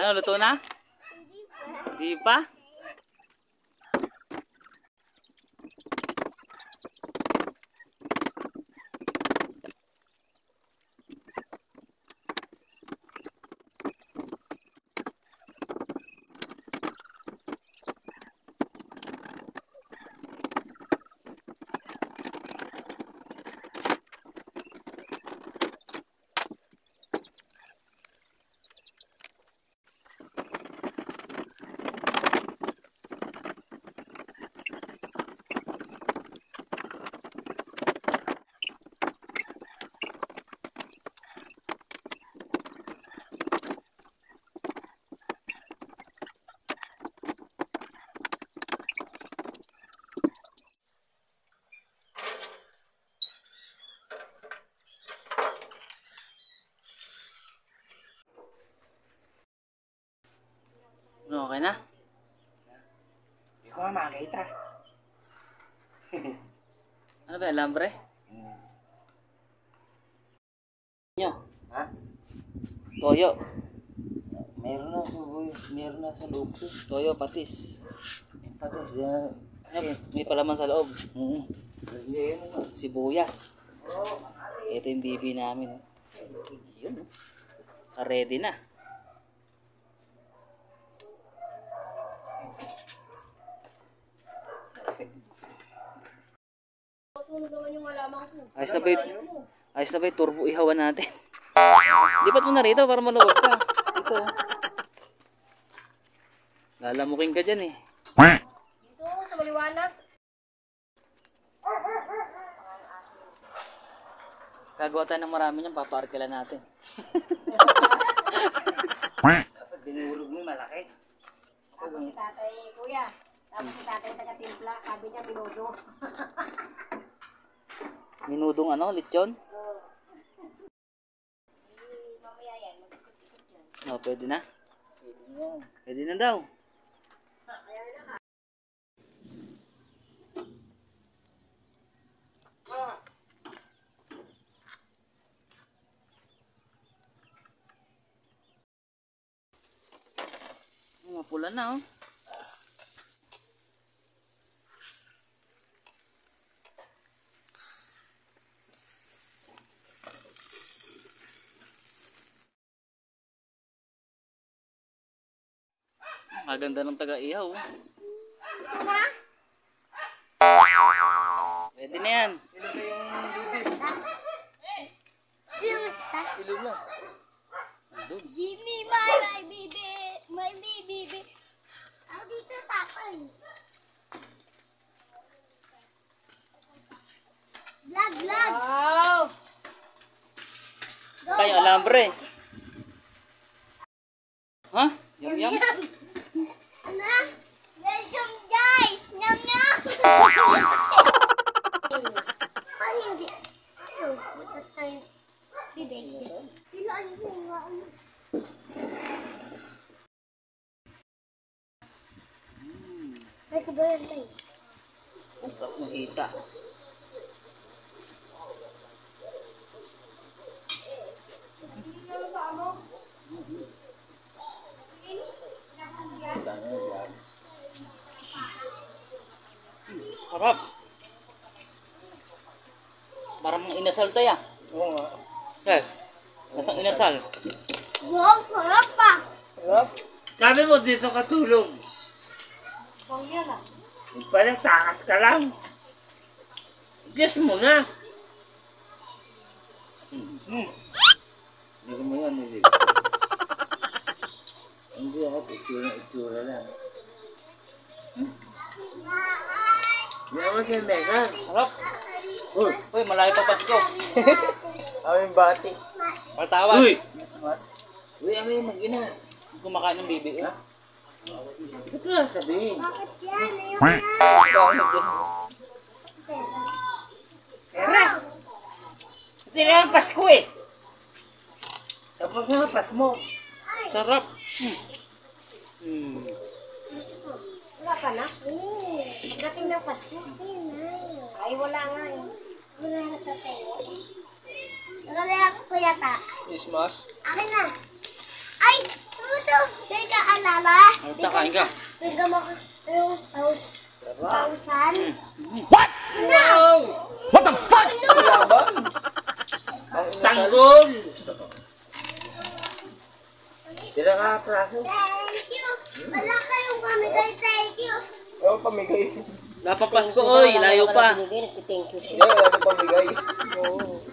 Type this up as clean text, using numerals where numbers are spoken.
Ano, luto na? Hindi pa. Okay na? Hindi ko nga makita. Ano ba, alambre? Nyo? Ha? Toyo. Meron na sa buhay. Meron na sa loob ko. Toyo, patis. Yung patis dyan. Kasi, May palaman sa loob. hindi yun naman. Sibuyas. Ito yung bibi namin. Yun. Ready na. Ayos na ba yung turbo ihawan natin? Lipat mo na rito para maluwag ka. Ito. Lalamukin ka dyan eh. Dito sa maliwanag. Gagawa tayo ng marami niyan, paparkila natin. Dapat dinurog mo malaki. Tapos si tatay, kuya. Tapos si tatay taga-timpla. Sabi niya, minudo. Minudong ano, lechon? Mamaya yan, mag-ikot-ikot yan. Oh, pwede na? Pwede na daw. Mapula na oh. Maganda ng taga-ihaw. Pwede na yan. Ilog na yung bibig. Ilog na. Andun. Jimmy, my baby. My baby. Ako dito tapon. Vlog. Wow! Tayo alambre. Ha? Yum. Ano? Welcome guys! Nyam nyam! Ano hindi? Ano? Butas tayo bibig. Sila ano yung ano? Ay, siguro na eh. Usap ng hita. Harap. Parang inasal tayo. Oo nga. Nasang inasal. Wow, sarap pa! Sarap. Sabi mo dito katulog. Pang yan ah. Parang takas ka lang. Guess mo na. Hindi ko mo yan, hindi. Hindi ako, itsura lang. Hindi ako si Megan. Harap. Uy, malayo pa Pasko. Aming bati. Patawad. Uy! Mas. Uy, ano yung mag-ina? Kumakain ng bibi. Ha? Ito na sabihin. Bakit yan? Ayun Tara! Ito na ang Pasko eh. Tapos na pas mo. Sarap. Wala pa na? Dating ng Pasko. Ay, wala nga eh. Wala na tayo. Wala ko yata. Christmas. Akin na. Ay! Ito! ka, Lala. Ano kain ka? Bigyan mo ka yung tausan. Wow! What the fuck? Tanggol! Tira ka, praso. Thank you. Wala kayong pamigay, thank you. Oo, pamigay. Wala pa Pasko, oy. Layo pa. Thank you. Wala sa pamigay. Oo.